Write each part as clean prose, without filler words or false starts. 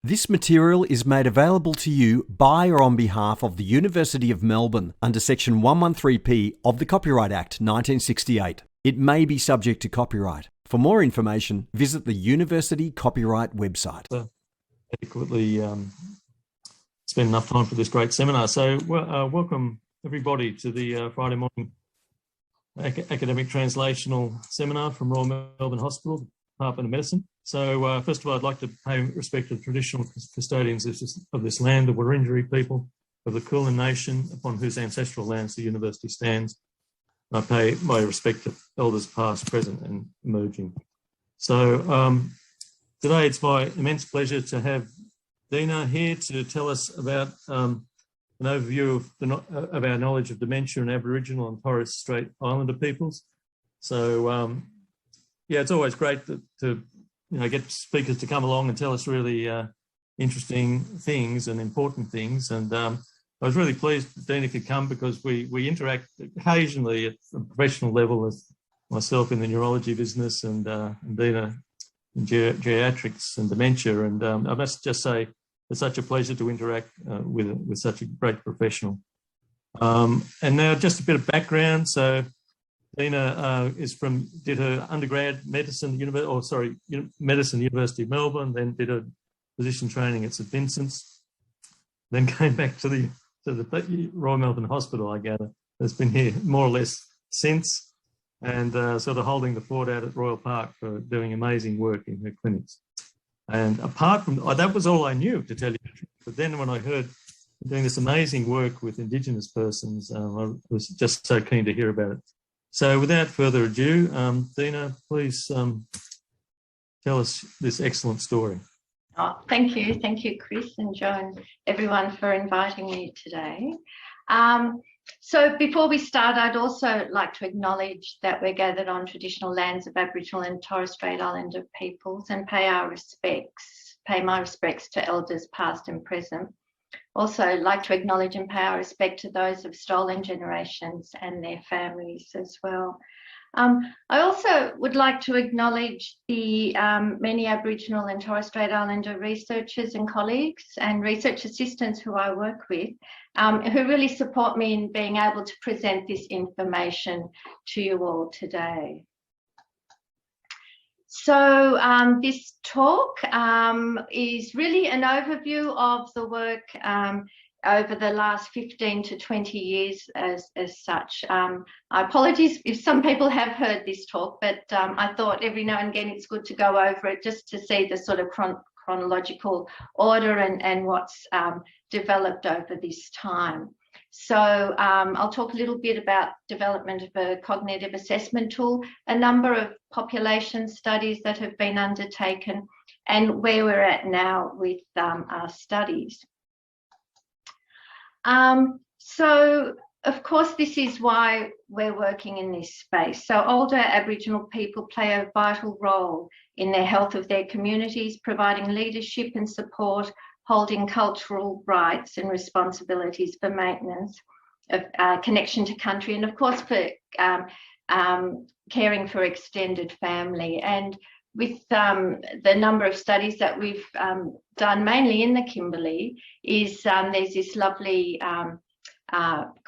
This material is made available to you by or on behalf of the University of Melbourne under Section 113P of the Copyright Act 1968. It may be subject to copyright. For more information, visit the University Copyright website. Adequately spend enough time for this great seminar. So welcome everybody to the Friday morning academic translational seminar from Royal Melbourne Hospital, Department of Medicine. So first of all, I'd like to pay respect to the traditional custodians of this land, the Wurundjeri people of the Kulin Nation, upon whose ancestral lands the university stands. I pay my respect to elders past, present and emerging. So today it's my immense pleasure to have Dina here to tell us about an overview of our knowledge of dementia and Aboriginal and Torres Strait Islander peoples. So yeah, it's always great to get speakers to come along and tell us really interesting things and important things. And I was really pleased that Dina could come because we interact occasionally at a professional level, as myself in the neurology business and Dina in geriatrics and dementia. And I must just say, it's such a pleasure to interact with such a great professional. And now just a bit of background. So Dina did her undergrad medicine, medicine University of Melbourne, then did her physician training at St Vincent's, then came back to the Royal Melbourne Hospital, I gather. Has been here more or less since, and sort of holding the fort out at Royal Park for doing amazing work in her clinics. And apart from that was all I knew, to tell you the truth. But then when I heard doing this amazing work with Indigenous persons, I was just so keen to hear about it. So without further ado, Dina, please tell us this excellent story. Oh, thank you, Chris and Joan, everyone for inviting me today. So before we start, I'd also like to acknowledge that we're gathered on traditional lands of Aboriginal and Torres Strait Islander peoples and pay my respects to elders past and present. Also like to acknowledge and pay our respect to those of stolen generations and their families as well. I also would like to acknowledge the many Aboriginal and Torres Strait Islander researchers and colleagues and research assistants who I work with, who really support me in being able to present this information to you all today. So this talk is really an overview of the work over the last 15 to 20 years as such. Apologies if some people have heard this talk, but I thought every now and again it's good to go over it just to see the sort of chronological order and what's developed over this time. So I'll talk a little bit about development of a cognitive assessment tool, a number of population studies that have been undertaken, and where we're at now with our studies. So of course this is why we're working in this space. So older Aboriginal people play a vital role in the health of their communities, providing leadership and support, holding cultural rights and responsibilities for maintenance of connection to country, and of course for caring for extended family. And with the number of studies that we've done, mainly in the Kimberley, is there's this lovely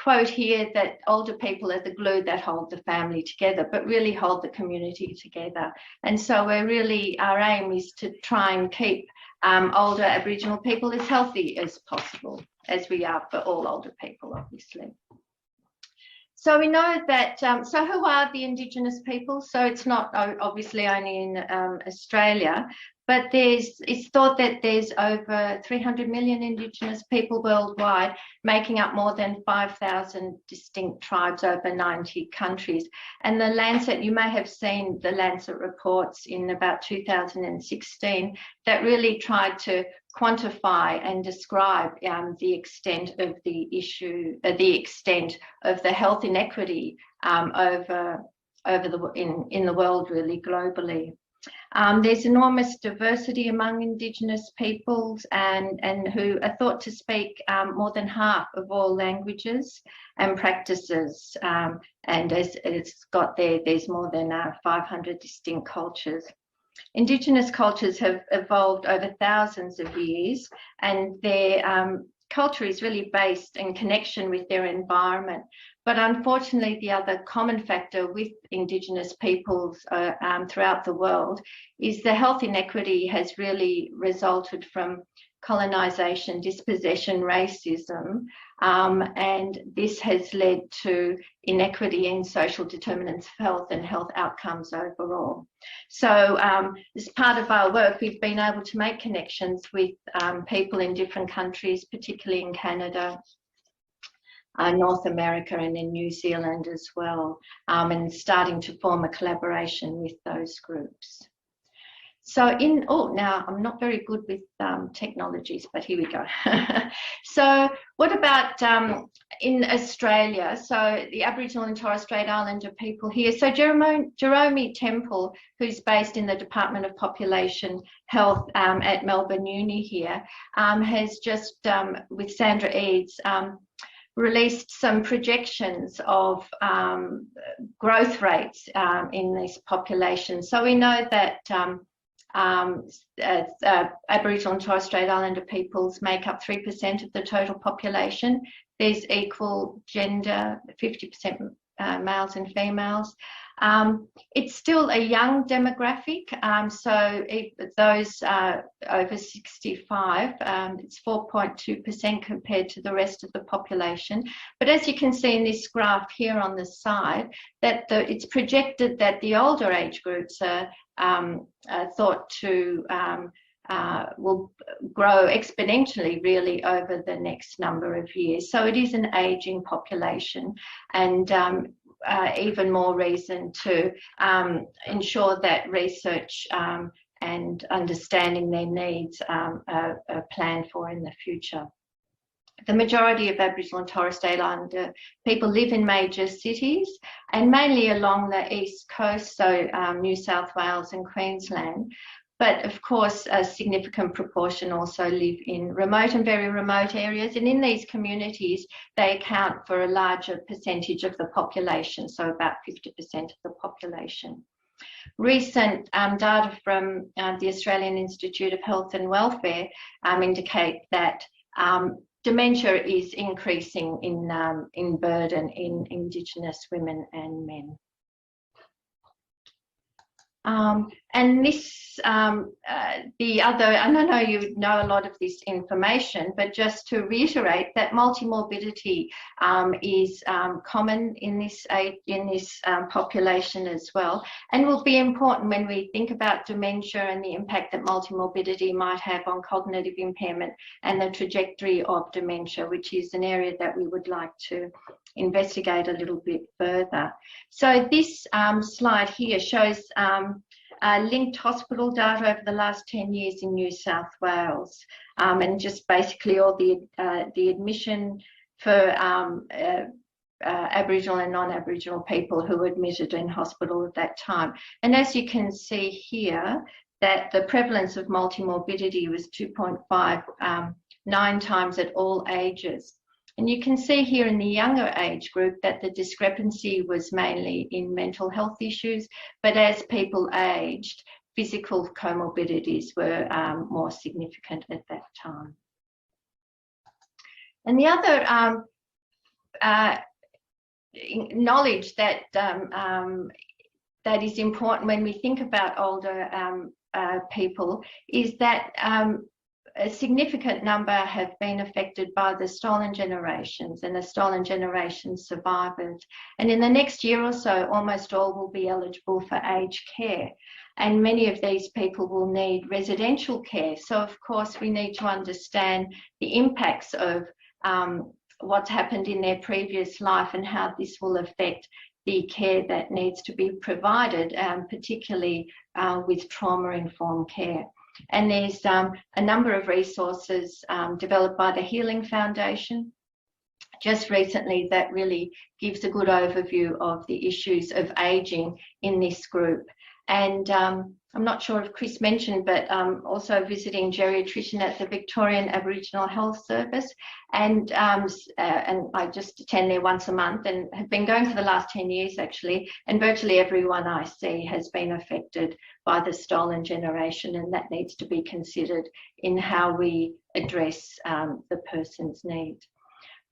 quote here that older people are the glue that hold the family together, but really hold the community together. And so our aim is to try and keep older Aboriginal people as healthy as possible, as we are for all older people, obviously. So we know that, so who are the Indigenous people? So it's not obviously only in Australia, but it's thought that there's over 300 million Indigenous people worldwide, making up more than 5,000 distinct tribes over 90 countries. And the LANCET, you may have seen the LANCET reports in about 2016 that really tried to quantify and describe the extent of the issue, the extent of the health inequity in the world, really globally. There's enormous diversity among Indigenous peoples and who are thought to speak more than half of all languages and practices. And as it's got there's more than 500 distinct cultures. Indigenous cultures have evolved over thousands of years, and their culture is really based in connection with their environment. But unfortunately, the other common factor with Indigenous peoples throughout the world is the health inequity has really resulted from colonisation, dispossession, racism, and this has led to inequity in social determinants of health and health outcomes overall. So as part of our work, we've been able to make connections with people in different countries, particularly in Canada, North America and in New Zealand as well, and starting to form a collaboration with those groups. So now I'm not very good with technologies, but here we go. So what about in Australia? So the Aboriginal and Torres Strait Islander people here. So Jerome Temple, who's based in the Department of Population Health at Melbourne Uni here, has just, with Sandra Eads, released some projections of growth rates in this population. So we know that Aboriginal and Torres Strait Islander peoples make up 3% of the total population. There's equal gender, 50% males and females. It's still a young demographic, so those over 65, it's 4.2% compared to the rest of the population. But as you can see in this graph here on the side, that it's projected that the older age groups are thought to will grow exponentially really over the next number of years. So it is an ageing population, and even more reason to ensure that research and understanding their needs are planned for in the future. The majority of Aboriginal and Torres Strait Islander people live in major cities and mainly along the east coast, so New South Wales and Queensland. But of course, a significant proportion also live in remote and very remote areas. And in these communities, they account for a larger percentage of the population, so about 50% of the population. Recent data from the Australian Institute of Health and Welfare indicate that dementia is increasing in burden in Indigenous women and men. And this, the other, and I know you know a lot of this information, but just to reiterate that multimorbidity is common in this population as well, and will be important when we think about dementia and the impact that multimorbidity might have on cognitive impairment and the trajectory of dementia, which is an area that we would like to investigate a little bit further. So this slide here shows linked hospital data over the last 10 years in New South Wales, and just basically all the admission for Aboriginal and non-Aboriginal people who were admitted in hospital at that time. And as you can see here, that the prevalence of multimorbidity was 2.59 times at all ages. And you can see here in the younger age group that the discrepancy was mainly in mental health issues, but as people aged, physical comorbidities were more significant at that time. And the other knowledge that that is important when we think about older people is that a significant number have been affected by the stolen generations and the stolen generation survivors. And in the next year or so, almost all will be eligible for aged care. And many of these people will need residential care. So of course, we need to understand the impacts of what's happened in their previous life and how this will affect the care that needs to be provided, particularly with trauma-informed care. And there's a number of resources developed by the Healing Foundation just recently that really gives a good overview of the issues of ageing in this group. And I'm not sure if Chris mentioned, but also visiting geriatrician at the Victorian Aboriginal Health Service, and I just attend there once a month, and have been going for the last 10 years actually, and virtually everyone I see has been affected by the stolen generation, and that needs to be considered in how we address the person's needs.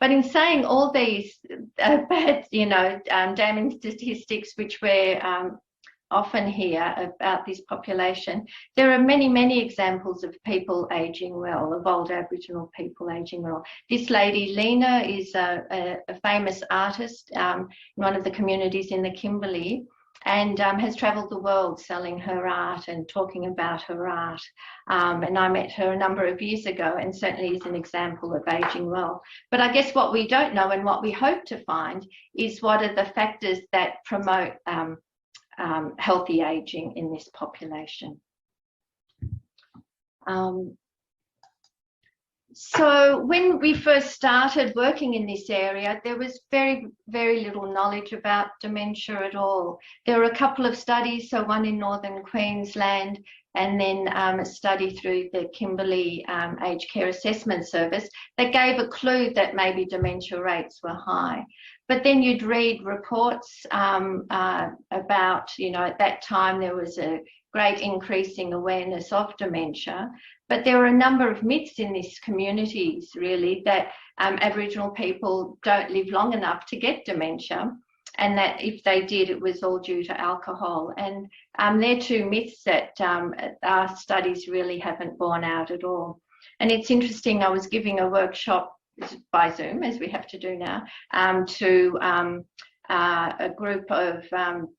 But in saying all these bad, damning statistics, which we're often hear about this population, there are many, many examples of people ageing well, of old Aboriginal people ageing well. This lady, Dina, is a famous artist in one of the communities in the Kimberley, and has travelled the world selling her art and talking about her art. And I met her a number of years ago, and certainly is an example of ageing well. But I guess what we don't know, and what we hope to find, is what are the factors that promote healthy ageing in this population. So when we first started working in this area, there was very, very little knowledge about dementia at all. There were a couple of studies, so one in northern Queensland, and then a study through the Kimberley Aged Care Assessment Service that gave a clue that maybe dementia rates were high. But then you'd read reports about, at that time there was a great increasing awareness of dementia, but there were a number of myths in these communities, really, that Aboriginal people don't live long enough to get dementia, and that if they did, it was all due to alcohol. And they're two myths that our studies really haven't borne out at all. And it's interesting, I was giving a workshop by Zoom, as we have to do now, to a group of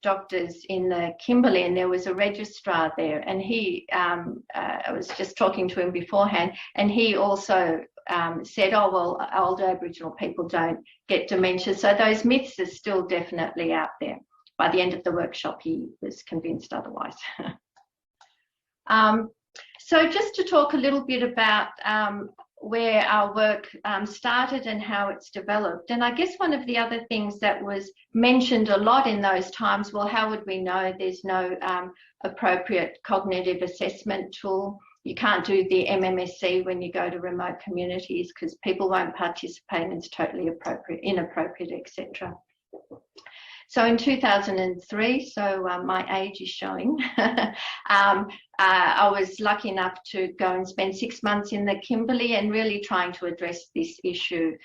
doctors in the Kimberley, and there was a registrar there, and he, I was just talking to him beforehand, and he also said, oh, well, older Aboriginal people don't get dementia. So those myths are still definitely out there. By the end of the workshop, he was convinced otherwise. So just to talk a little bit about where our work started and how it's developed. And I guess one of the other things that was mentioned a lot in those times, well, how would we know there's no appropriate cognitive assessment tool? You can't do the MMSC when you go to remote communities because people won't participate and it's totally inappropriate, etc. So in 2003, so my age is showing, I was lucky enough to go and spend 6 months in the Kimberley and really trying to address this issue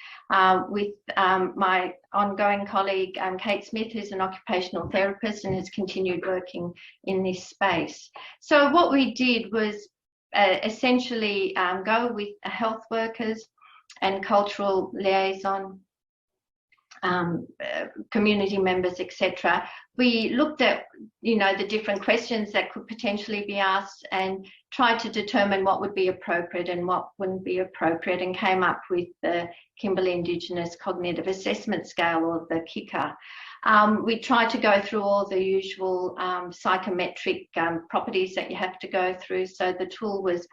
with my ongoing colleague, Kate Smith, who's an occupational therapist and has continued working in this space. So what we did was essentially go with health workers and cultural liaison community members, etc. We looked at, the different questions that could potentially be asked and tried to determine what would be appropriate and what wouldn't be appropriate, and came up with the Kimberley Indigenous Cognitive Assessment Scale, or the KICA. We tried to go through all the usual psychometric properties that you have to go through. So the tool was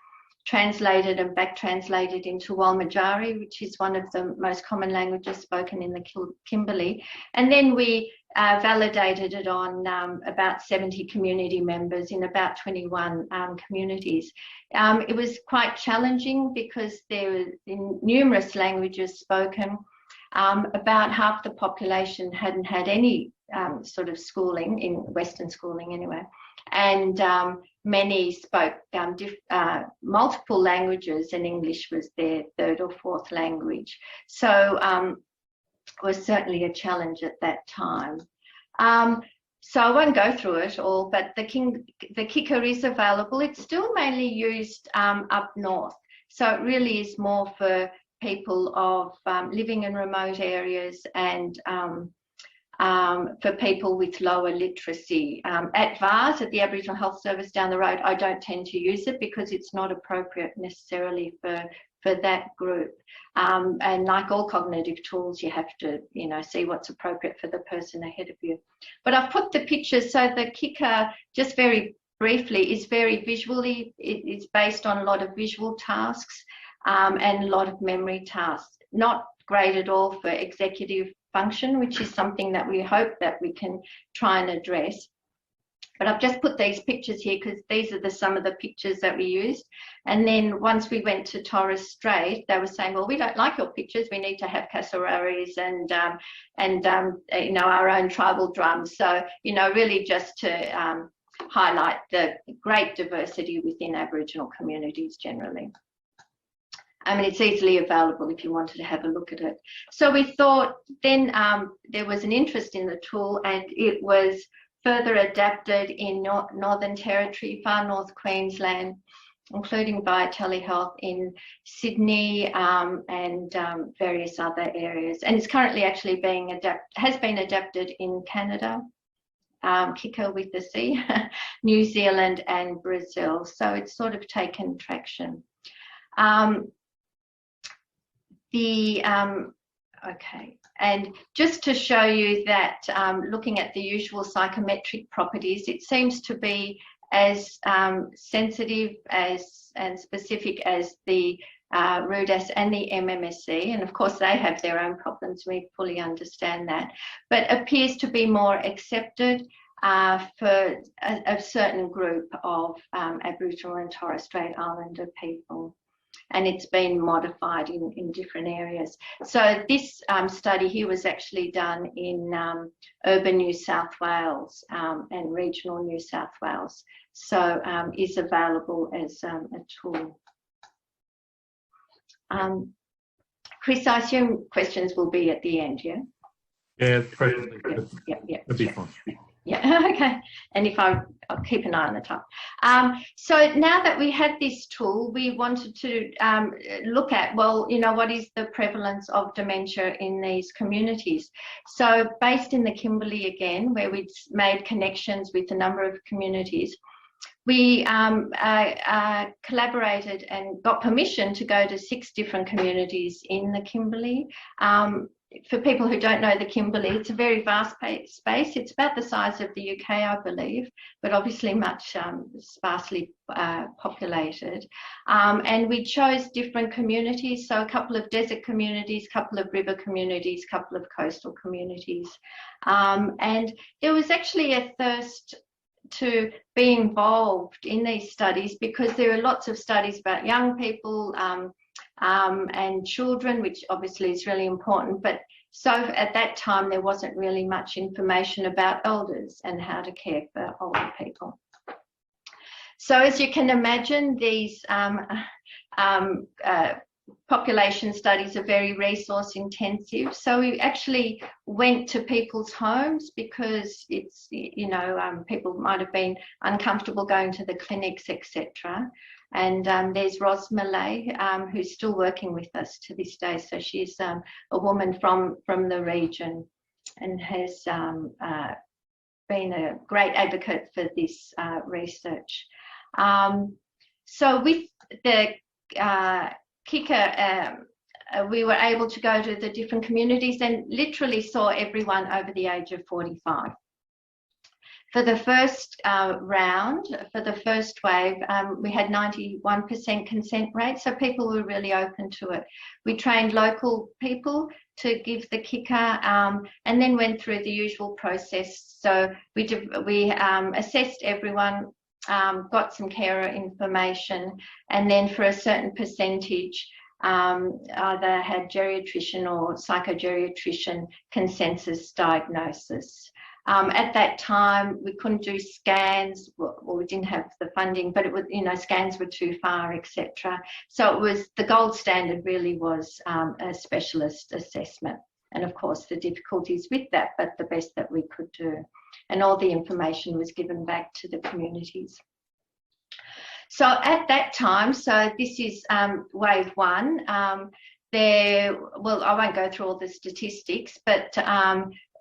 translated and back translated into Walmajari, which is one of the most common languages spoken in the Kimberley. And then we validated it on about 70 community members in about 21 communities. It was quite challenging because there were numerous languages spoken. About half the population hadn't had any sort of schooling, in Western schooling anyway, and many spoke multiple languages, and English was their third or fourth language. So it was certainly a challenge at that time. So I won't go through it all, but the KICA is available. It's still mainly used up north, so it really is more for people of living in remote areas and for people with lower literacy. At VARS, at the Aboriginal Health Service down the road, I don't tend to use it because it's not appropriate necessarily for that group. And like all cognitive tools, you have to, see what's appropriate for the person ahead of you. But I've put the pictures, so the KICA, just very briefly, is very visually, it's based on a lot of visual tasks and a lot of memory tasks. Not great at all for executive function, which is something that we hope that we can try and address. But I've just put these pictures here because these are some of the pictures that we used. And then once we went to Torres Strait, they were saying, well, we don't like your pictures. We need to have cassowaries and you know, our own tribal drums. So, you know, really just to highlight the great diversity within Aboriginal communities generally. I mean, it's easily available if you wanted to have a look at it. So we thought then there was an interest in the tool, and it was further adapted in Northern Territory, Far North Queensland, including via telehealth in Sydney and various other areas. And it's currently actually being has been adapted in Canada, KICA with the C, New Zealand and Brazil. So it's sort of taken traction. Okay, and just to show you that looking at the usual psychometric properties, it seems to be as sensitive as and specific as the RUDAS and the MMSC, and of course they have their own problems, we fully understand that, but appears to be more accepted for a certain group of Aboriginal and Torres Strait Islander people. And it's been modified in different areas. So this study here was actually done in urban New South Wales and regional New South Wales. So is available as a tool. Chris, I assume questions will be at the end, yeah? Yeah, yeah. that'd be fine. Yeah, okay. And if I'll keep an eye on the top. So now that we had this tool, we wanted to look at, well, you know, what is the prevalence of dementia in these communities? So based in the Kimberley again, where we'd made connections with a number of communities, we collaborated and got permission to go to 6 different communities in the Kimberley. For people who don't know the Kimberley, it's a very vast space. It's about the size of the UK, I believe, but obviously much sparsely populated. And we chose different communities, so a couple of desert communities, a couple of river communities, a couple of coastal communities. And there was actually a thirst to be involved in these studies because there are lots of studies about young people, and children, which obviously is really important. But so at that time, there wasn't really much information about elders and how to care for older people. So as you can imagine, these population studies are very resource intensive. So we actually went to people's homes because it's, you know, people might have been uncomfortable going to the clinics, etc. And there's Ros Malay, who's still working with us to this day. So she's a woman from the region and has been a great advocate for this research. So with the KICA, we were able to go to the different communities and literally saw everyone over the age of 45. For the first round, for the first wave, we had 91% consent rate, so people were really open to it. We trained local people to give the KICA and then went through the usual process. So we assessed everyone, got some carer information, and then for a certain percentage, either had geriatrician or psychogeriatrician consensus diagnosis. At that time, we couldn't do scans, or we didn't have the funding, but it was, you know, scans were too far, etc. So it was, the gold standard really was a specialist assessment. And of course, the difficulties with that, but the best that we could do. And all the information was given back to the communities. So at that time, so this is wave 1, well, I won't go through all the statistics, but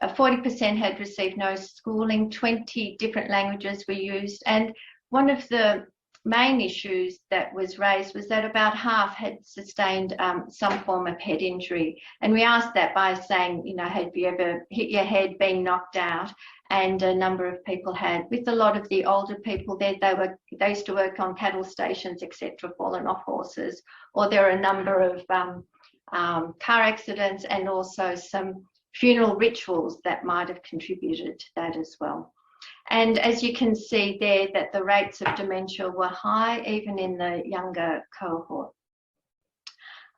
40% had received no schooling, 20 different languages were used. And one of the main issues that was raised was that about half had sustained some form of head injury. And we asked that by saying, you know, have you ever hit your head, been knocked out? And a number of people had. With a lot of the older people there, they used to work on cattle stations, etc., fallen off horses, or there are a number of car accidents and also some funeral rituals that might have contributed to that as well. And as you can see there, that the rates of dementia were high, even in the younger cohort.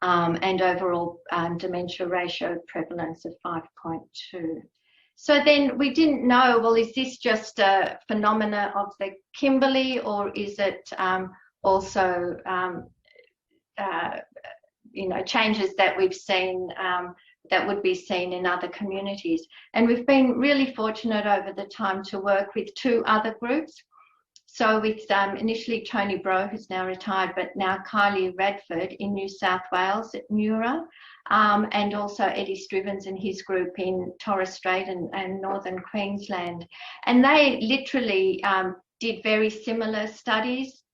And overall dementia ratio prevalence of 5.2. So then we didn't know, well, is this just a phenomena of the Kimberley, or is it also, you know, changes that we've seen that would be seen in other communities? And we've been really fortunate over the time to work with 2 other groups. So with initially Tony Bro, who's now retired, but now Kylie Radford in New South Wales at Neura, and also Eddie Strivens and his group in Torres Strait and Northern Queensland. And they literally did very similar studies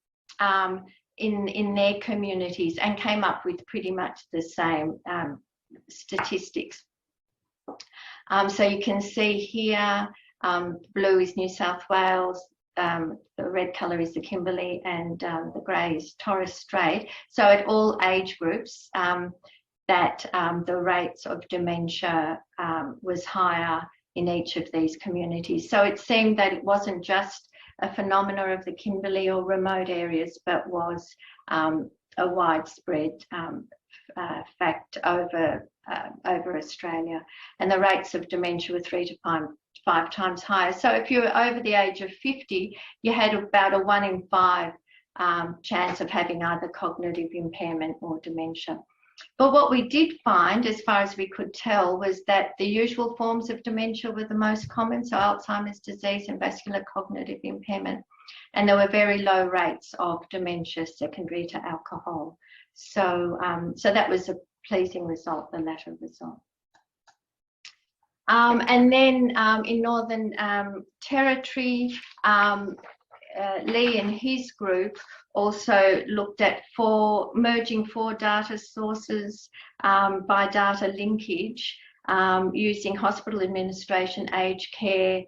in their communities and came up with pretty much the same statistics. So you can see here, blue is New South Wales, the red colour is the Kimberley, and the grey is Torres Strait. So at all age groups, that the rates of dementia was higher in each of these communities. So it seemed that it wasn't just a phenomena of the Kimberley or remote areas, but was a widespread fact over Australia. And the rates of dementia were 3 to 5 times higher. So if you were over the age of 50, you had about a 1 in 5 chance of having either cognitive impairment or dementia. But what we did find, as far as we could tell, was that the usual forms of dementia were the most common, so Alzheimer's disease and vascular cognitive impairment. And there were very low rates of dementia secondary to alcohol. So, so that was a pleasing result, the latter result. And then in Northern Territory, Lee and his group also looked at merging 4 data sources by data linkage using hospital administration, aged care,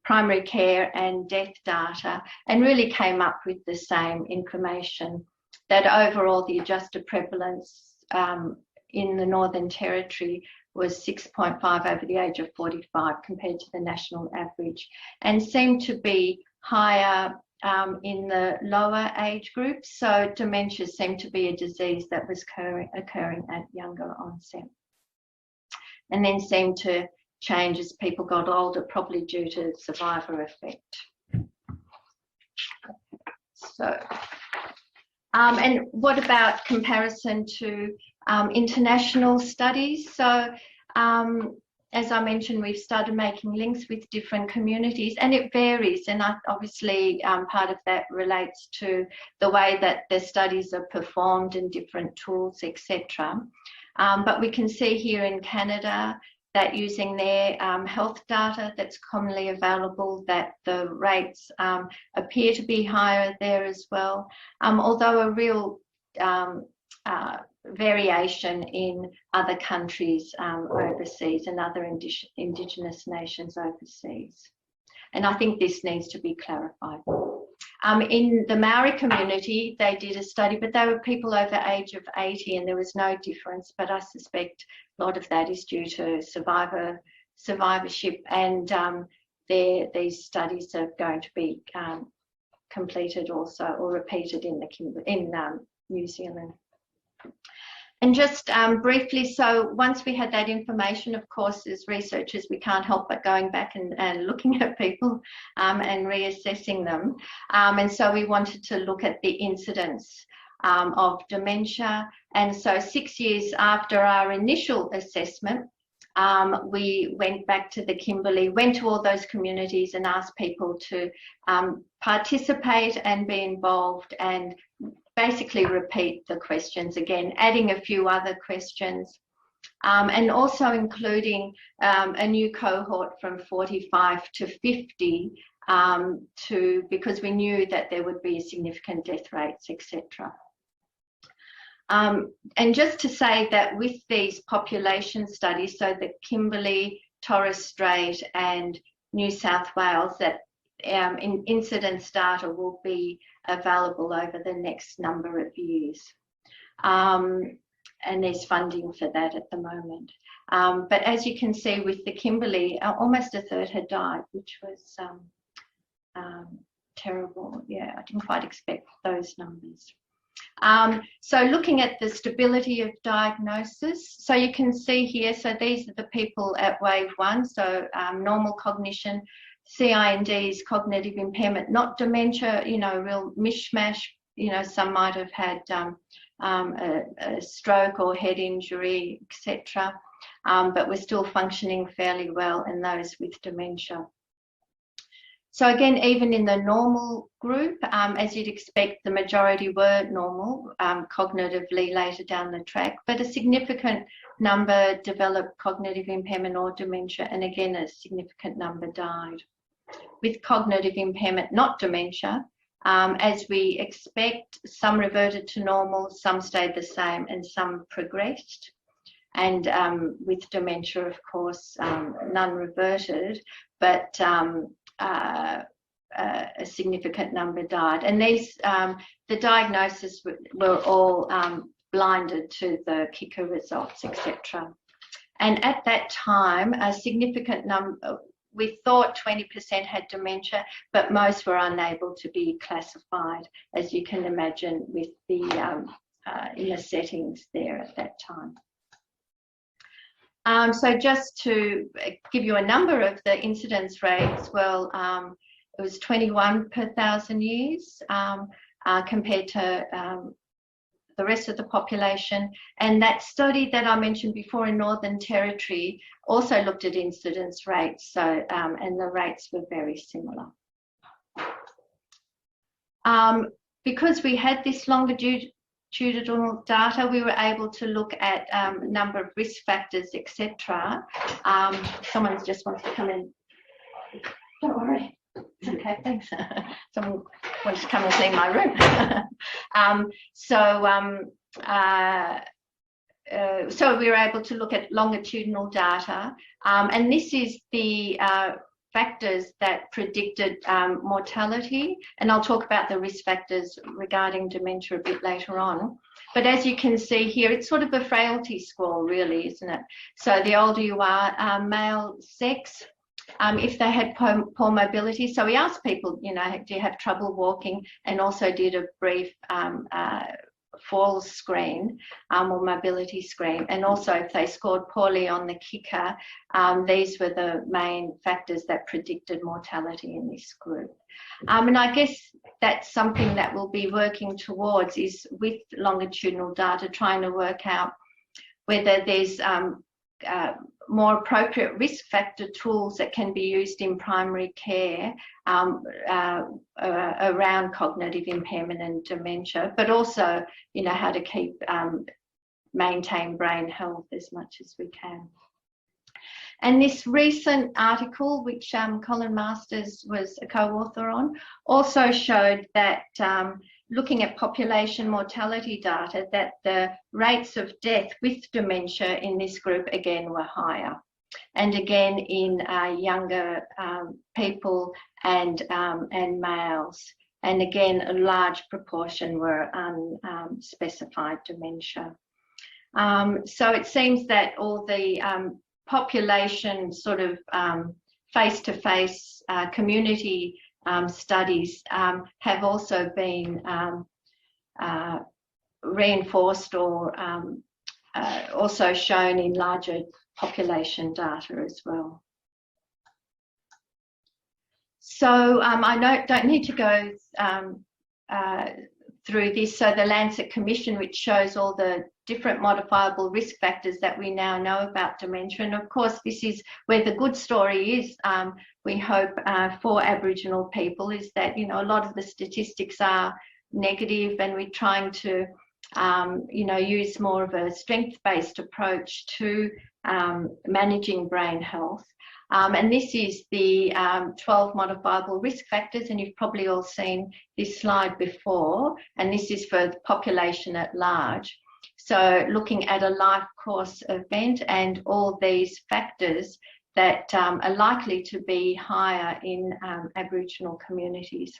primary care and death data, and really came up with the same information, that overall the adjusted prevalence in the Northern Territory was 6.5 over the age of 45 compared to the national average, and seemed to be higher in the lower age groups. So dementia seemed to be a disease that was occurring at younger onset, and then seemed to change as people got older, probably due to survivor effect. So, and what about comparison to international studies? So, as I mentioned, we've started making links with different communities, and it varies. And obviously, part of that relates to the way that the studies are performed and different tools, etc. But we can see here in Canada that using their health data that's commonly available, that the rates appear to be higher there as well, although a real variation in other countries overseas and other Indigenous nations overseas. And I think this needs to be clarified. In the Maori community, they did a study, but they were people over the age of 80 and there was no difference, but I suspect a lot of that is due to survivorship, and these studies are going to be completed also or repeated in New Zealand. And just briefly, so once we had that information, of course, as researchers, we can't help but going back and looking at people and reassessing them. And so we wanted to look at the incidence of dementia. And so 6 years after our initial assessment, we went back to the Kimberley, went to all those communities and asked people to participate and be involved and basically repeat the questions again, adding a few other questions, and also including a new cohort from 45 to 50 because we knew that there would be significant death rates, etc. And just to say that with these population studies, so the Kimberley, Torres Strait and New South Wales, that incidence data will be available over the next number of years. there's funding for that at the moment. But as you can see with the Kimberley, almost a third had died, which was terrible. Yeah, I didn't quite expect those numbers. So looking at the stability of diagnosis, so you can see here, so these are the people at wave 1, so normal cognition, CINDs, cognitive impairment, not dementia, you know, real mishmash, you know, some might have had a stroke or head injury, etc. But we're still functioning fairly well in those with dementia. So again, even in the normal group, as you'd expect, the majority were normal cognitively later down the track, but a significant number developed cognitive impairment or dementia, and again, a significant number died. With cognitive impairment, not dementia, as we expect, some reverted to normal, some stayed the same, and some progressed. And with dementia, of course, none reverted, but a significant number died. And these, the diagnoses were all blinded to the KICA results, etc. And at that time, a significant number, we thought 20% had dementia, but most were unable to be classified, as you can imagine with the in the settings there at that time. So just to give you a number of the incidence rates, well, it was 21 per 1,000 years compared to the rest of the population. And that study that I mentioned before in Northern Territory also looked at incidence rates, so and the rates were very similar. Because we had this longitudinal data, we were able to look at number of risk factors, etc. Someone just wants to come in. Don't worry. It's okay, thanks. Someone wants to come and clean my room. So we were able to look at longitudinal data, and this is the factors that predicted mortality, and I'll talk about the risk factors regarding dementia a bit later on. But as you can see here, it's sort of a frailty score, really, isn't it? So the older you are, male sex, if they had poor mobility. So we asked people, you know, do you have trouble walking? And also did a brief falls screen or mobility screen. And also if they scored poorly on the KICA, these were the main factors that predicted mortality in this group. And I guess that's something that we'll be working towards, is with longitudinal data, trying to work out whether there's more appropriate risk factor tools that can be used in primary care around cognitive impairment and dementia, but also, you know, how to keep maintain brain health as much as we can. And this recent article, which Colin Masters was a co-author on, also showed that looking at population mortality data, that the rates of death with dementia in this group again were higher. And again in younger people and males. And again, a large proportion were unspecified dementia. So it seems that all the population sort of face-to-face community studies have also been reinforced or also shown in larger population data as well. So I don't need to go through this. So the LANCET Commission, which shows all the different modifiable risk factors that we now know about dementia. And of course, this is where the good story is, we hope, for Aboriginal people, is that, you know, a lot of the statistics are negative, and we're trying to, you know, use more of a strength-based approach to managing brain health. And this is the 12 modifiable risk factors, and you've probably all seen this slide before, and this is for the population at large. So looking at a life course event and all these factors that are likely to be higher in Aboriginal communities.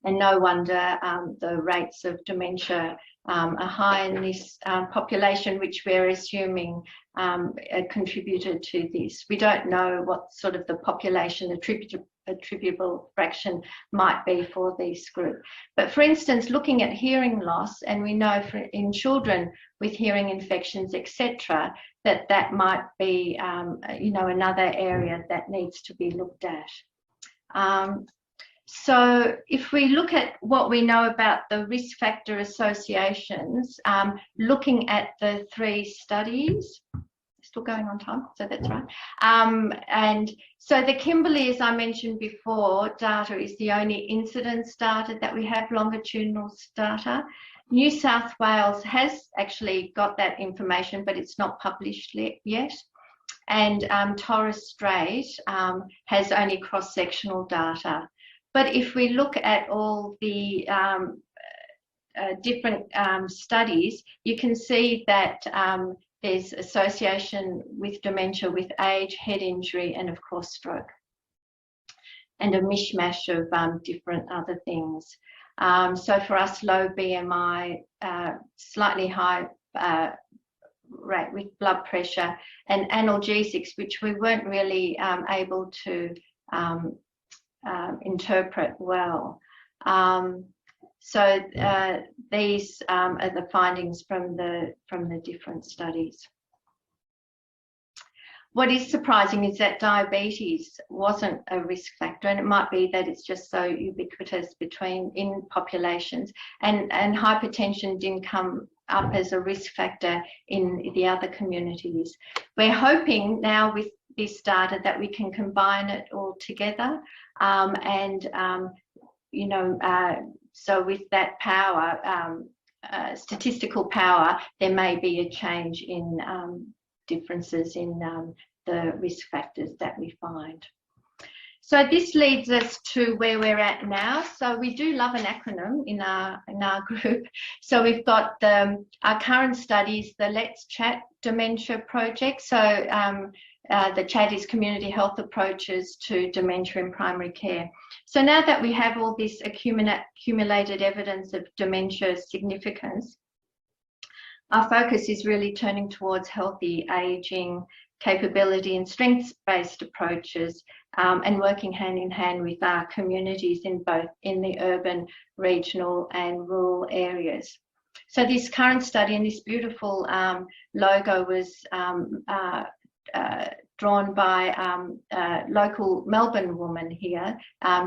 And no wonder the rates of dementia are high in this population, which we're assuming contributed to this. We don't know what sort of the population attributable fraction might be for this group. But for instance, looking at hearing loss, and we know in children with hearing infections, etc., that might be, another area that needs to be looked at. So if we look at what we know about the risk factor associations, looking at the 3 studies, still going on time, so that's right. And so the Kimberley, as I mentioned before, data is the only incidence data that we have, longitudinal data. New South Wales has actually got that information, but it's not published yet. And Torres Strait has only cross-sectional data. But if we look at all the different studies, you can see that there's association with dementia with age, head injury, and of course stroke, and a mishmash of different other things. So for us, low BMI, slightly high rate with blood pressure, and analgesics, which we weren't really able to interpret well. So these are the findings from the different studies. What is surprising is that diabetes wasn't a risk factor, and it might be that it's just so ubiquitous in populations, and hypertension didn't come up as a risk factor in the other communities. We're hoping now with this data that we can combine it all together, so with that power, statistical power, there may be a change in differences in the risk factors that we find. So this leads us to where we're at now. So we do love an acronym in our group. So we've got our current studies, the Let's Chat Dementia Project. So the chat is community health approaches to dementia in primary care. So now that we have all this accumulated evidence of dementia significance, our focus is really turning towards healthy aging, capability and strengths-based approaches, and working hand in hand with our communities in the urban, regional and rural areas. So this current study and this beautiful logo was drawn by a local Melbourne woman here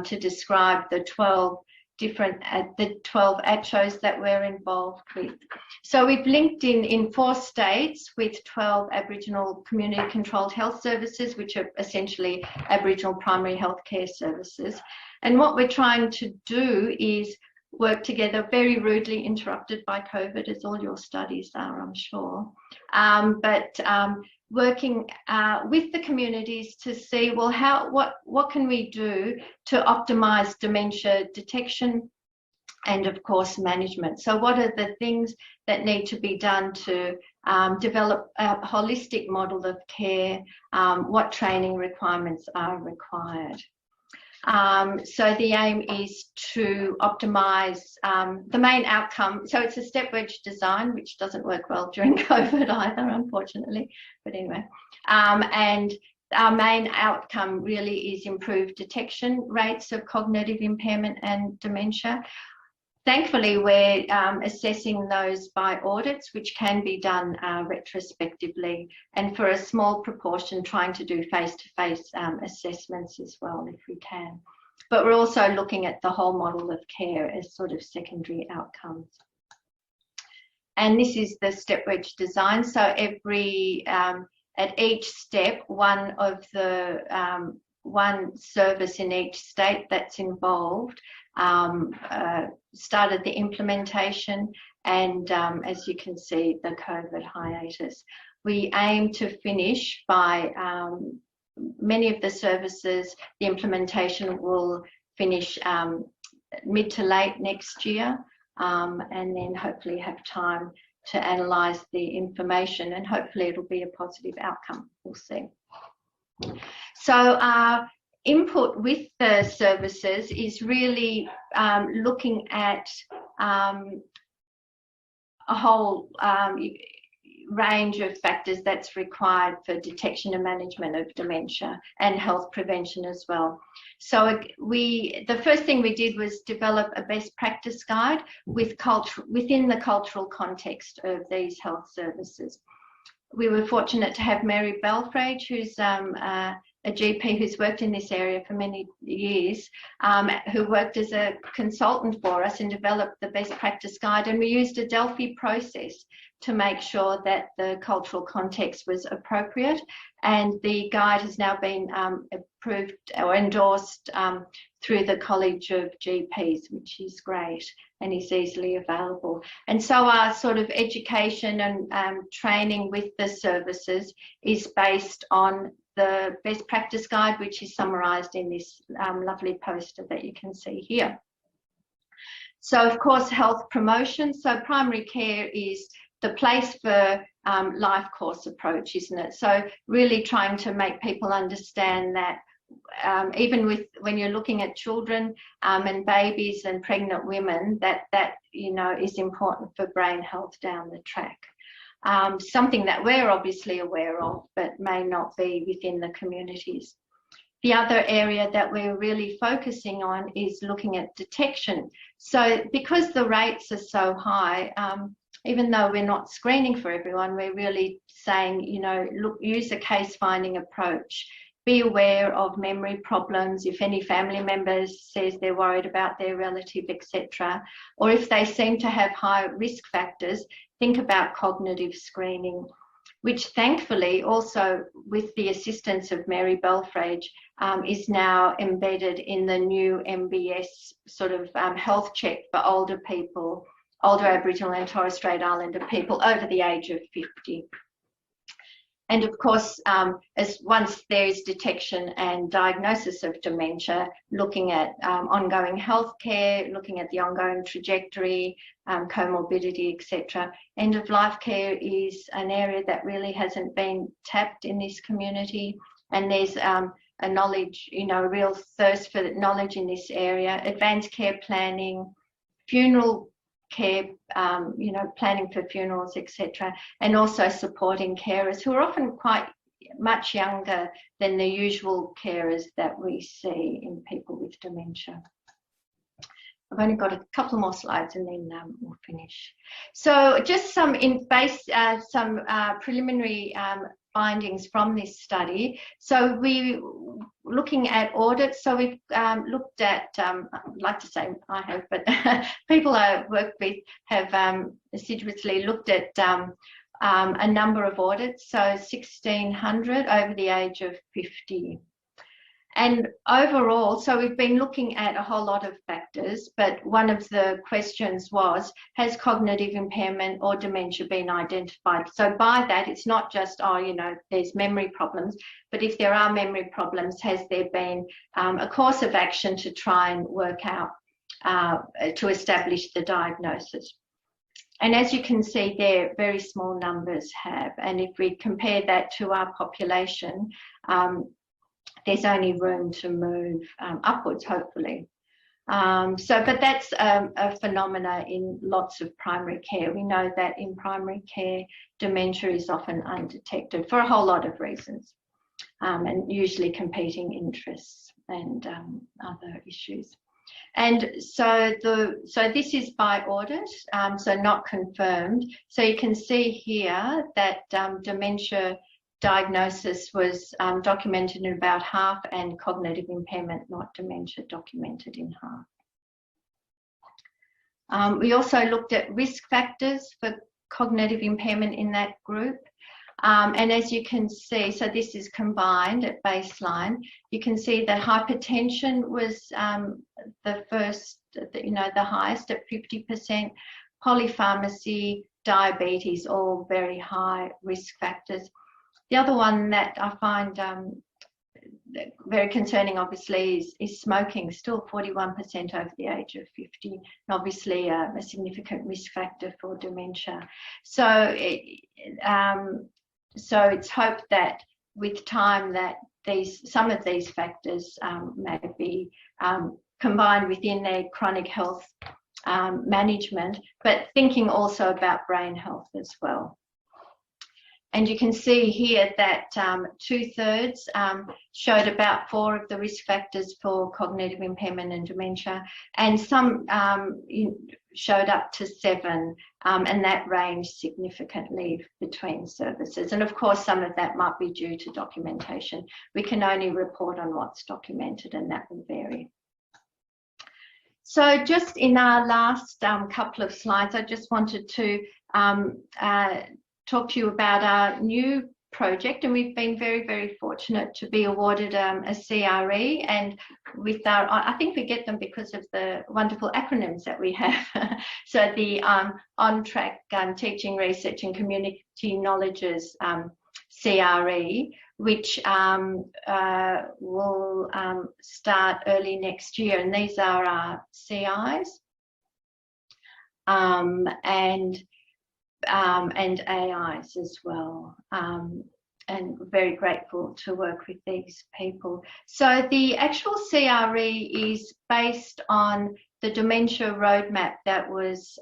to describe the 12 ACCHS that we're involved with. So we've linked in 4 states with 12 Aboriginal community controlled health services, which are essentially Aboriginal primary health care services. And what we're trying to do is work together, very rudely interrupted by COVID, as all your studies are, I'm sure, working with the communities to see, well, what can we do to optimise dementia detection and, of course, management. So what are the things that need to be done to develop a holistic model of care? What training requirements are required? So the aim is to optimise the main outcome. So it's a step wedge design, which doesn't work well during COVID either, unfortunately. But anyway, and our main outcome really is improved detection rates of cognitive impairment and dementia. Thankfully, we're assessing those by audits, which can be done retrospectively, and for a small proportion, trying to do face-to-face assessments as well, if we can. But we're also looking at the whole model of care as sort of secondary outcomes. And this is the step wedge design. So at each step, one service in each state that's involved started the implementation, and as you can see, the COVID hiatus. We aim to finish by many of the services, the implementation will finish mid to late next year, and then hopefully have time to analyse the information, and hopefully it'll be a positive outcome. We'll see. So our input with the services is really looking at a whole range of factors that's required for detection and management of dementia and health prevention as well. So the first thing we did was develop a best practice guide within the cultural context of these health services. We were fortunate to have Mary Belfrage, who's a GP who's worked in this area for many years, who worked as a consultant for us and developed the best practice guide. And we used a Delphi process to make sure that the cultural context was appropriate. And the guide has now been approved or endorsed through the College of GPs, which is great and is easily available. And so our sort of education and training with the services is based on the best practice guide, which is summarised in this lovely poster that you can see here. So of course, health promotion. So primary care is the place for life course approach, isn't it? So really trying to make people understand that even when you're looking at children and babies and pregnant women, that you know is important for brain health down the track. Something that we're obviously aware of, but may not be within the communities. The other area that we're really focusing on is looking at detection. So because the rates are so high, even though we're not screening for everyone, we're really saying, you know, look, use a case finding approach. Be aware of memory problems. If any family members says they're worried about their relative, etc., or if they seem to have high risk factors, think about cognitive screening, which thankfully also with the assistance of Mary Belfrage is now embedded in the new MBS sort of health check for older people, older Aboriginal and Torres Strait Islander people over the age of 50. And of course, as once there is detection and diagnosis of dementia, looking at ongoing health care, looking at the ongoing trajectory, comorbidity, etc. End of life care is an area that really hasn't been tapped in this community. And there's a knowledge, you know, a real thirst for knowledge in this area. Advanced care planning, funeral care, you know, planning for funerals, etc., and also supporting carers who are often quite much younger than the usual carers that we see in people with dementia. I've only got a couple more slides and then we'll finish. So just some preliminary findings from this study. So we looking at audits. So we've looked at, I'd like to say I have, but people I work with have assiduously looked at a number of audits. So 1,600 over the age of 50. And overall, so we've been looking at a whole lot of factors, but one of the questions was, has cognitive impairment or dementia been identified? So by that, it's not just, oh, you know, there's memory problems, but if there are memory problems, has there been a course of action to try and work out, to establish the diagnosis? And as you can see there, very small numbers have. And if we compare that to our population, there's only room to move upwards, hopefully. But that's a phenomena in lots of primary care. We know that in primary care, dementia is often undetected for a whole lot of reasons, and usually competing interests and other issues. And so this is by audit, so not confirmed. So you can see here that dementia diagnosis was documented in about half, and cognitive impairment, not dementia, documented in half. We also looked at risk factors for cognitive impairment in that group. And as you can see, so this is combined at baseline, you can see that hypertension was the first, you know, the highest at 50%, polypharmacy, diabetes, all very high risk factors. The other one that I find very concerning, obviously, is smoking, still 41% over the age of 50, and obviously a significant risk factor for dementia. So it's hoped that with time that some of these factors may be combined within their chronic health management, but thinking also about brain health as well. And you can see here that 2/3 showed about 4 of the risk factors for cognitive impairment and dementia, and some showed up to 7, and that ranged significantly between services. And of course, some of that might be due to documentation. We can only report on what's documented, and that will vary. So just in our last couple of slides, I just wanted to talk to you about our new project, and we've been very, very fortunate to be awarded a CRE, and with our, I think we get them because of the wonderful acronyms that we have. So the On Track Teaching, Research and Community Knowledges CRE, which will start early next year, and these are our CIs and AIs as well, and very grateful to work with these people. So the actual CRE is based on the dementia roadmap that was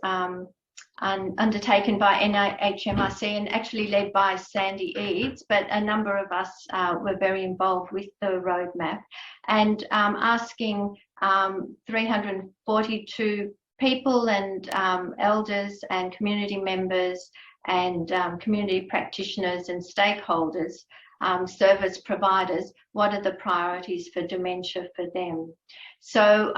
undertaken by NHMRC and actually led by Sandy Eads, but a number of us were very involved with the roadmap, and asking 342 people and elders and community members and community practitioners and stakeholders, service providers, what are the priorities for dementia for them. So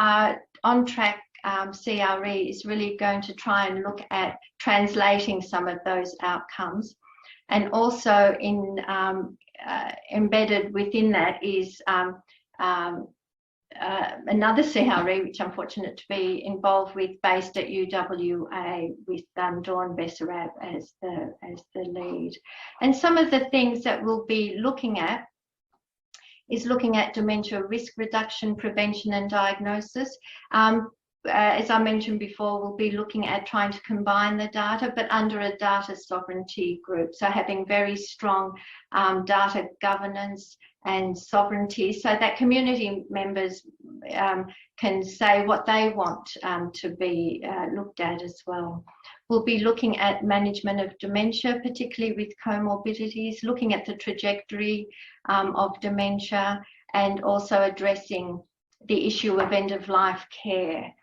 On Track CRE is really going to try and look at translating some of those outcomes, and also in embedded within that is another CRE, which I'm fortunate to be involved with, based at UWA, with Dawn Bessarab as the lead. And some of the things that we'll be looking at is looking at dementia risk reduction, prevention and diagnosis. As I mentioned before, we'll be looking at trying to combine the data, but under a data sovereignty group. So having very strong data governance and sovereignty, so that community members can say what they want to be looked at as well. We'll be looking at management of dementia, particularly with comorbidities, looking at the trajectory of dementia, and also addressing the issue of end-of-life care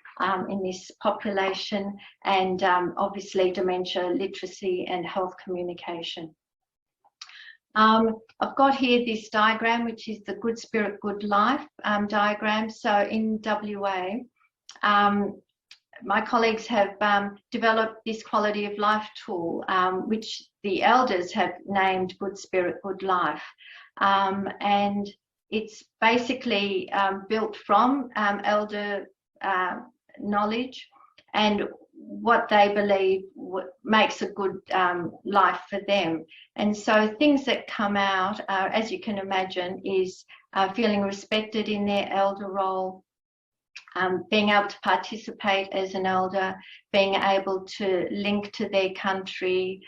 in this population, and obviously dementia literacy and health communication. I've got here this diagram, which is the Good Spirit, Good Life diagram. So in WA, my colleagues have developed this quality of life tool, which the elders have named Good Spirit, Good Life. And it's basically built from elder knowledge and what they believe makes a good life for them. And so things that come out, as you can imagine, is feeling respected in their elder role, being able to participate as an elder, being able to link to their country,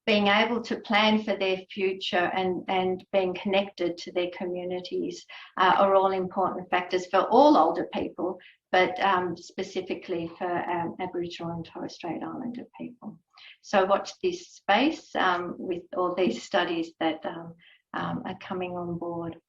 being able to plan for their future, and being connected to their communities are all important factors for all older people, but specifically for Aboriginal and Torres Strait Islander people. So watch this space with all these studies that are coming on board.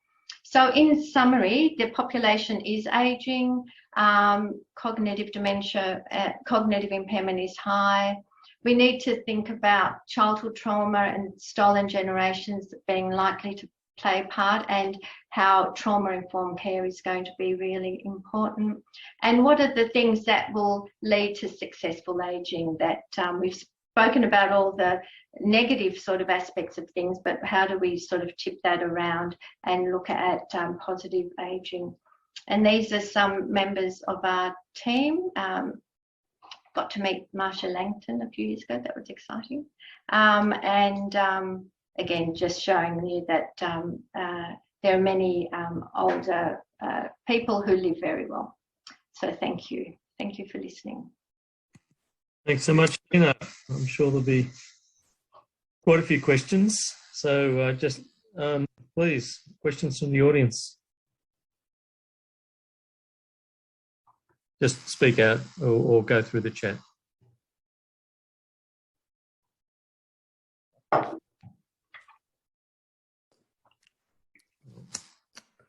So in summary, the population is ageing, cognitive dementia, cognitive impairment is high. We need to think about childhood trauma and stolen generations being likely to play a part, and how trauma-informed care is going to be really important. And what are the things that will lead to successful ageing? That we've spoken about all the negative sort of aspects of things, but how do we sort of tip that around and look at positive ageing? And these are some members of our team. Got to meet Marsha Langton a few years ago. That was exciting. Again, just showing you that there are many older people who live very well. So thank you. Thank you for listening. Thanks so much, Dina. I'm sure there'll be quite a few questions. So just please, questions from the audience. just speak out or go through the chat.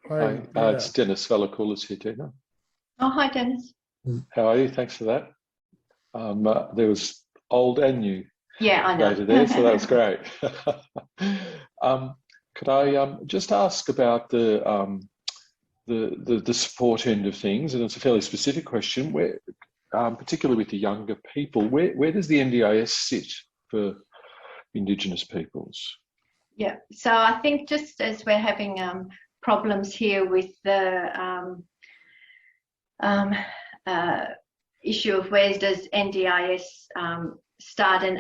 Hi, it's Dennis Valakoulis here, Dina. Oh, hi, Dennis. How are you? Thanks for that. There was old and new I know. data there, so that was great. Could I just ask about the support end of things? And it's a fairly specific question. Where, particularly with the younger people, where does the NDIS sit for Indigenous peoples? Yeah, so I think just as we're having problems here with the issue of where does NDIS start and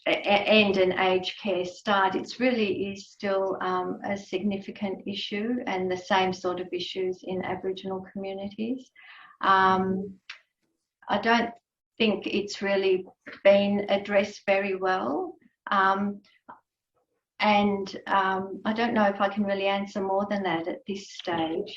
end and aged care start, it's really is still a significant issue, and the same sort of issues in Aboriginal communities. I don't think it's really been addressed very well. And I don't know if I can really answer more than that at this stage,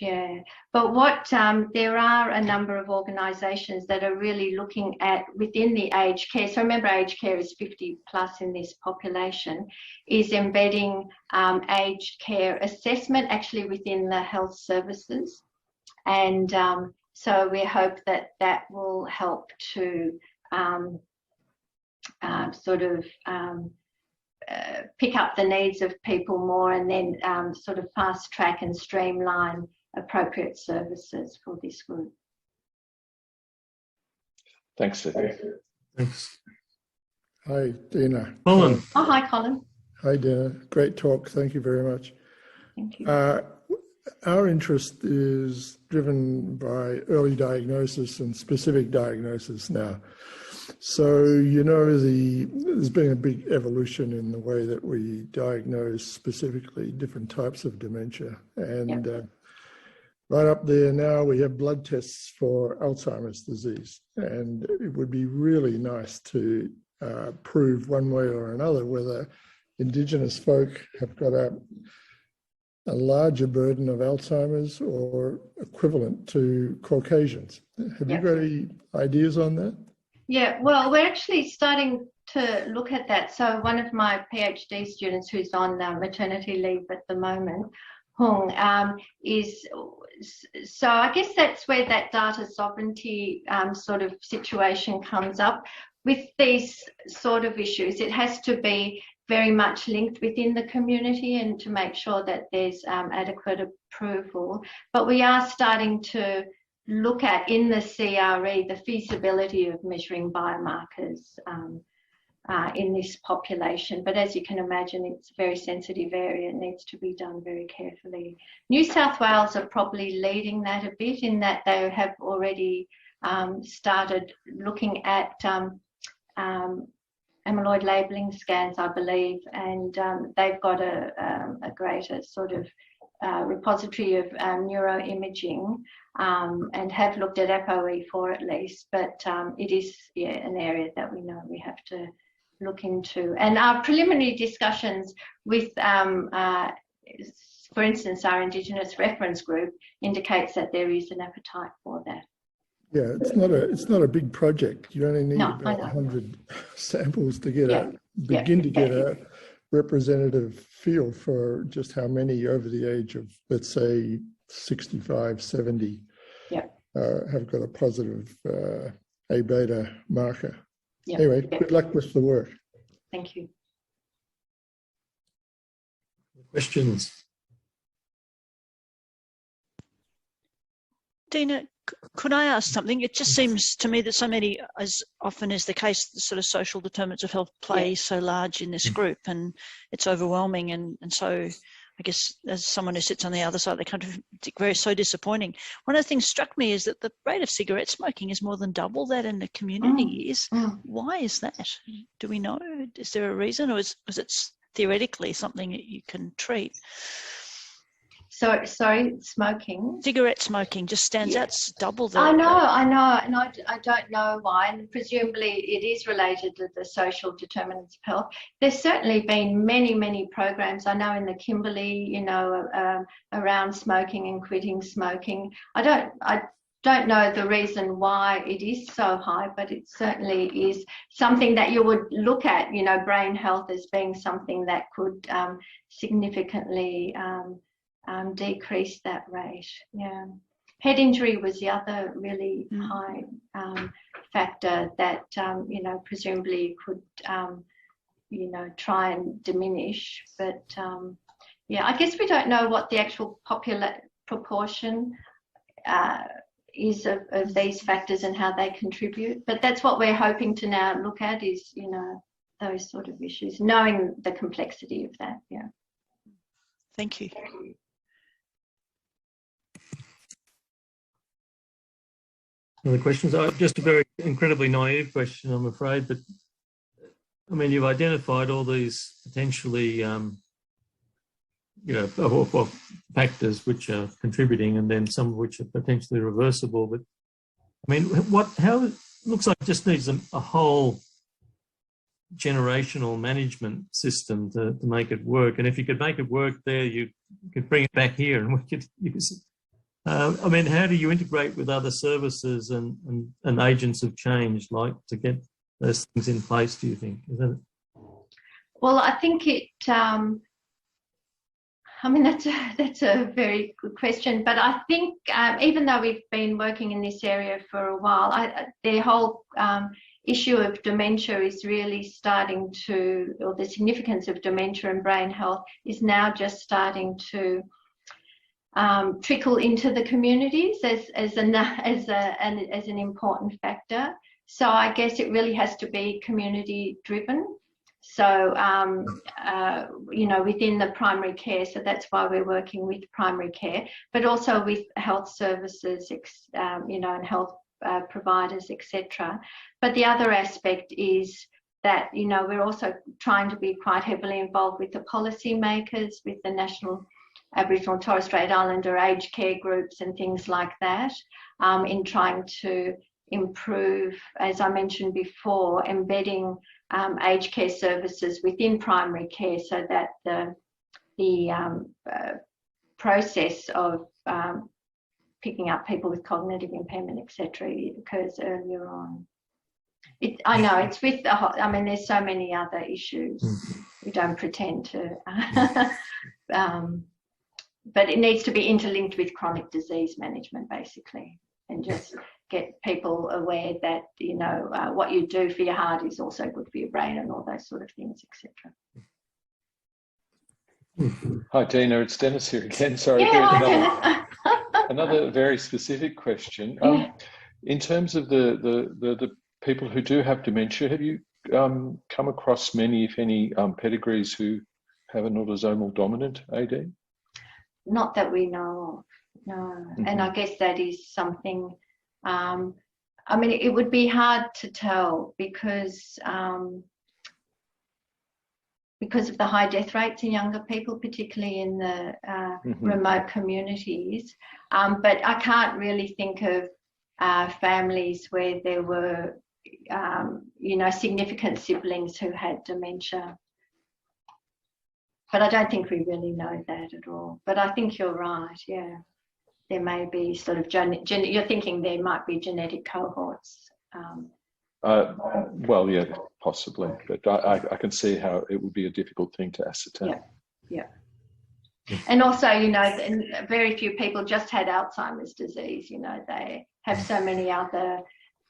But what there are a number of organisations that are really looking at within the aged care. So remember, aged care is 50 plus in this population, is embedding aged care assessment actually within the health services. And so we hope that that will help to pick up the needs of people more, and then sort of fast track and streamline appropriate services for this group. Thanks, Sophie. Thanks. Hi, Dina. Colin. Hi, Colin. Hi, Dina. Great talk. Thank you very much. Thank you. Our interest is driven by early diagnosis and specific diagnosis now. So, you know, there's been a big evolution in the way that we diagnose specifically different types of dementia. And right up there now, we have blood tests for Alzheimer's disease. And it would be really nice to prove one way or another whether Indigenous folk have got a larger burden of Alzheimer's or equivalent to Caucasians. Have you got any ideas on that? Yeah, well, we're actually starting to look at that. So one of my PhD students who's on maternity leave at the moment, Hung, so I guess that's where that data sovereignty sort of situation comes up. With these sort of issues, it has to be very much linked within the community and to make sure that there's adequate approval. But we are starting to look at in the CRE the feasibility of measuring biomarkers in this population. But as you can imagine, it's a very sensitive area. It needs to be done very carefully. New South Wales are probably leading that a bit in that they have already started looking at amyloid labelling scans, I believe, and they've got a greater sort of repository of neuroimaging and have looked at ApoE4 at least, but it is an area that we know we have to look into. And our preliminary discussions with, for instance, our Indigenous reference group indicates that there is an appetite for that. Yeah, it's not a big project. You only need about 100 samples to get begin to get a representative feel for just how many over the age of, let's say, 65, 70 have got a positive A beta marker. Anyway, good luck with the work. Thank you. Questions? Dina, could I ask something? It just seems to me that so many, as often is the case, the sort of social determinants of health play so large in this group, and it's overwhelming. And so I guess as someone who sits on the other side of the country, it's so disappointing. One of the things struck me is that the rate of cigarette smoking is more than double that in the community is. Why is that? Do we know? Is there a reason, or is it theoretically something that you can treat? So, sorry, smoking? Cigarette smoking just stands out, it's double that. I know, and I don't know why, and presumably it is related to the social determinants of health. There's certainly been many programs. I know in the Kimberley, you know, around smoking and quitting smoking. I don't know the reason why it is so high, but it certainly is something that you would look at, you know, brain health as being something that could significantly decrease that rate. Yeah. Head injury was the other really high factor that, you know, presumably could, you know, try and diminish. But yeah, I guess we don't know what the actual proportion is of these factors and how they contribute. But that's what we're hoping to now look at is, you know, those sort of issues, knowing the complexity of that. Yeah. Thank you. Other questions? Just a very incredibly naive question, I'm afraid, but I mean, you've identified all these potentially, you know, factors which are contributing, and then some of which are potentially reversible. But I mean, how it looks like it just needs a whole generational management system to make it work. And if you could make it work there, you could bring it back here, and we could use it. I mean, how do you integrate with other services and agents of change, like, to get those things in place, do you think? Is that it? Well, I think it, I mean, that's a very good question, but I think even though we've been working in this area for a while, the whole issue of dementia is really starting to, or the significance of dementia and brain health is now just starting to trickle into the communities as an important factor. So I guess it really has to be community driven. So, you know, within the primary care, so that's why we're working with primary care, but also with health services, you know, and health providers, etc. But the other aspect is that, you know, we're also trying to be quite heavily involved with the policy makers, with the National Aboriginal and Torres Strait Islander aged care groups and things like that, in trying to improve, as I mentioned before, embedding aged care services within primary care, so that the process of picking up people with cognitive impairment, etc., occurs earlier on. I know it's with the whole, I mean, there's so many other issues. We don't pretend to, but it needs to be interlinked with chronic disease management, basically, and just get people aware that, you know, what you do for your heart is also good for your brain, and all those sort of things, etc. Hi, Dina, it's Dennis here again. Sorry, another very specific question. In terms of the people who do have dementia, have you come across many, if any, pedigrees who have an autosomal dominant AD? Not that we know of, no. And I guess that is something, I mean, it would be hard to tell because of the high death rates in younger people, particularly in the remote communities. But I can't really think of families where there were, you know, significant siblings who had dementia. But I don't think we really know that at all. But I think you're right, yeah. There may be sort of, you're thinking there might be genetic cohorts. Well, yeah, possibly. But I can see how it would be a difficult thing to ascertain. Yeah. And also, you know, very few people just had Alzheimer's disease. You know, they have so many other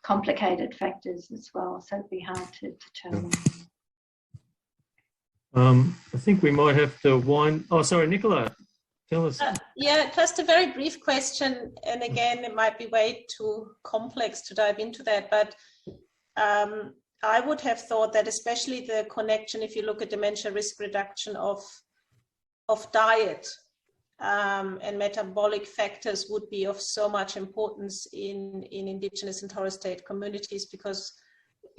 complicated factors as well. So it'd be hard to determine. I think we might have to wind. Oh, sorry, Nicola, tell us. Yeah, just a very brief question. And again, it might be way too complex to dive into that, but I would have thought that especially the connection, if you look at dementia risk reduction of diet and metabolic factors, would be of so much importance in Indigenous and Torres Strait communities, because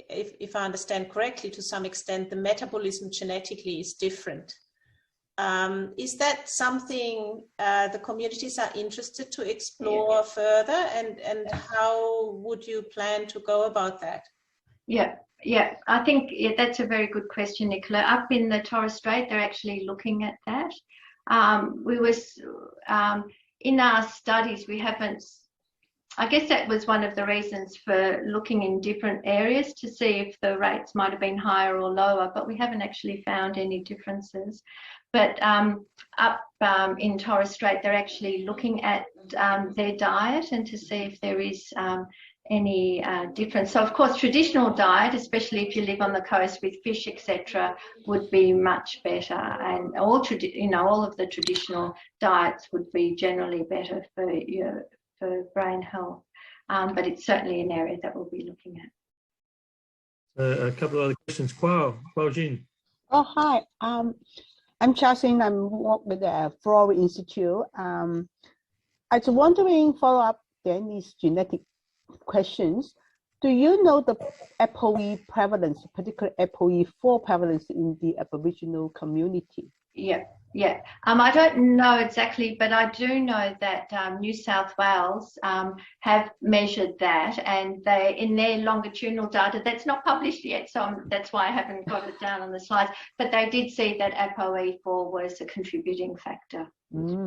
if I understand correctly, to some extent, the metabolism genetically is different. Is that something the communities are interested to explore further, and how would you plan to go about that? Yeah, I think that's a very good question, Nicola. Up in the Torres Strait, they're actually looking at that. We was in our studies, we haven't I guess that was one of the reasons for looking in different areas to see if the rates might have been higher or lower, but we haven't actually found any differences. But up in Torres Strait, they're actually looking at their diet and to see if there is any difference. So of course, traditional diet, especially if you live on the coast with fish, etc., would be much better, and all of the traditional diets would be generally better for brain health. But it's certainly an area that we'll be looking at. A couple of other questions. Kwao Jin. Oh, hi. I'm Charlene. I'm working with the Flora Institute. I was wondering, follow up Danny's genetic questions. Do you know the APOE prevalence, particularly APOE4 prevalence in the Aboriginal community? Yeah. I don't know exactly, but I do know that New South Wales have measured that, and they, in their longitudinal data, that's not published yet, so that's why I haven't got it down on the slides, but they did see that APOE4 was a contributing factor.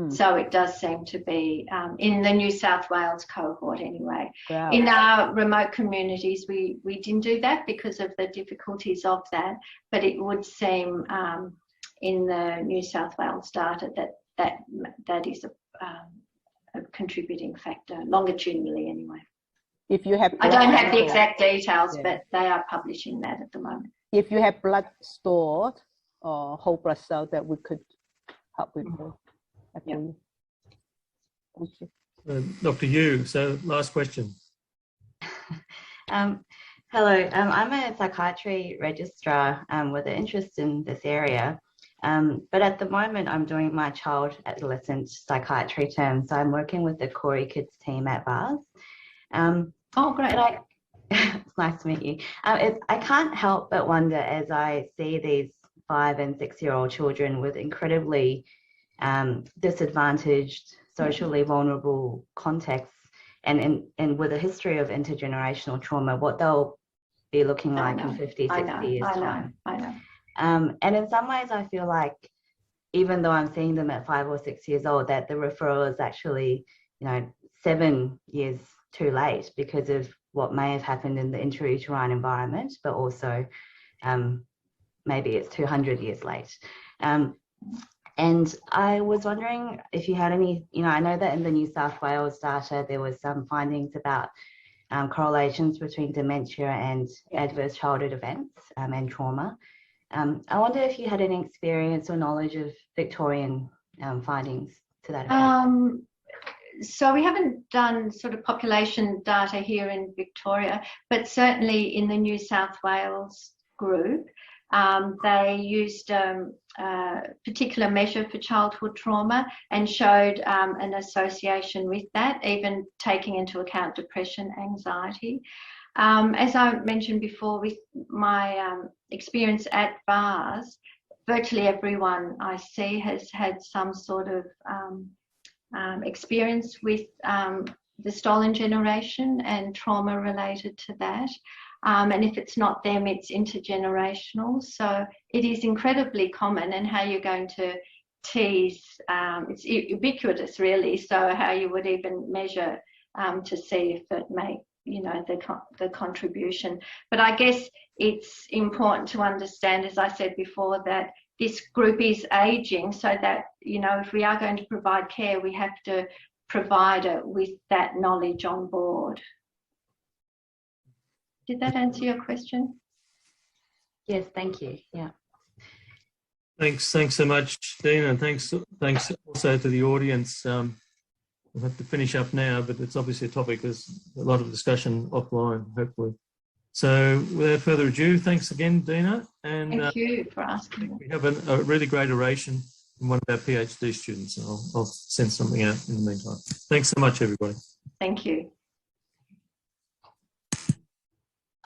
So it does seem to be in the New South Wales cohort anyway. Wow. In our remote communities, we didn't do that because of the difficulties of that, but it would seem in the New South Wales data that is a contributing factor, longitudinally anyway. If you have, I don't have the exact details, but they are publishing that at the moment. If you have blood stored or whole blood cell, that we could help with the APOE. Thank you. Dr. Yu, so last question. Hello, I'm a psychiatry registrar with an interest in this area. But at the moment, I'm doing my child adolescent psychiatry term. So I'm working with the Corey Kids team at VARS. Oh, great. It's nice to meet you. I can't help but wonder as I see these 5- and 6-year-old children with incredibly disadvantaged, socially vulnerable contexts and with a history of intergenerational trauma, what they'll be looking like in 50, 60 years' time. I know. And in some ways, I feel like even though I'm seeing them at 5 or 6 years old, that the referral is actually, 7 years too late because of what may have happened in the intrauterine environment, but also maybe it's 200 years late. And I was wondering if you had any, I know that in the New South Wales data, there was some findings about correlations between dementia and adverse childhood events and trauma. I wonder if you had any experience or knowledge of Victorian findings to that effect. So we haven't done sort of population data here in Victoria, but certainly in the New South Wales group, they used a particular measure for childhood trauma and showed an association with that, even taking into account depression, anxiety. As I mentioned before, with my experience at VARS, virtually everyone I see has had some sort of experience with the stolen generation and trauma related to that. And if it's not them, it's intergenerational. So it is incredibly common, and how you're going to tease, it's ubiquitous really, so how you would even measure to see if it may, the contribution. But I guess it's important to understand, as I said before, that this group is ageing, so that, if we are going to provide care, we have to provide it with that knowledge on board. Did that answer your question? Yes, thank you. Yeah. Thanks so much, Dina. Thanks also to the audience. We'll have to finish up now, but it's obviously a topic there's a lot of discussion offline, hopefully. So without further ado, thanks again, Dina. And thank you for asking. We have a really great oration from one of our PhD students, and I'll send something out in the meantime. Thanks so much, everybody. Thank you.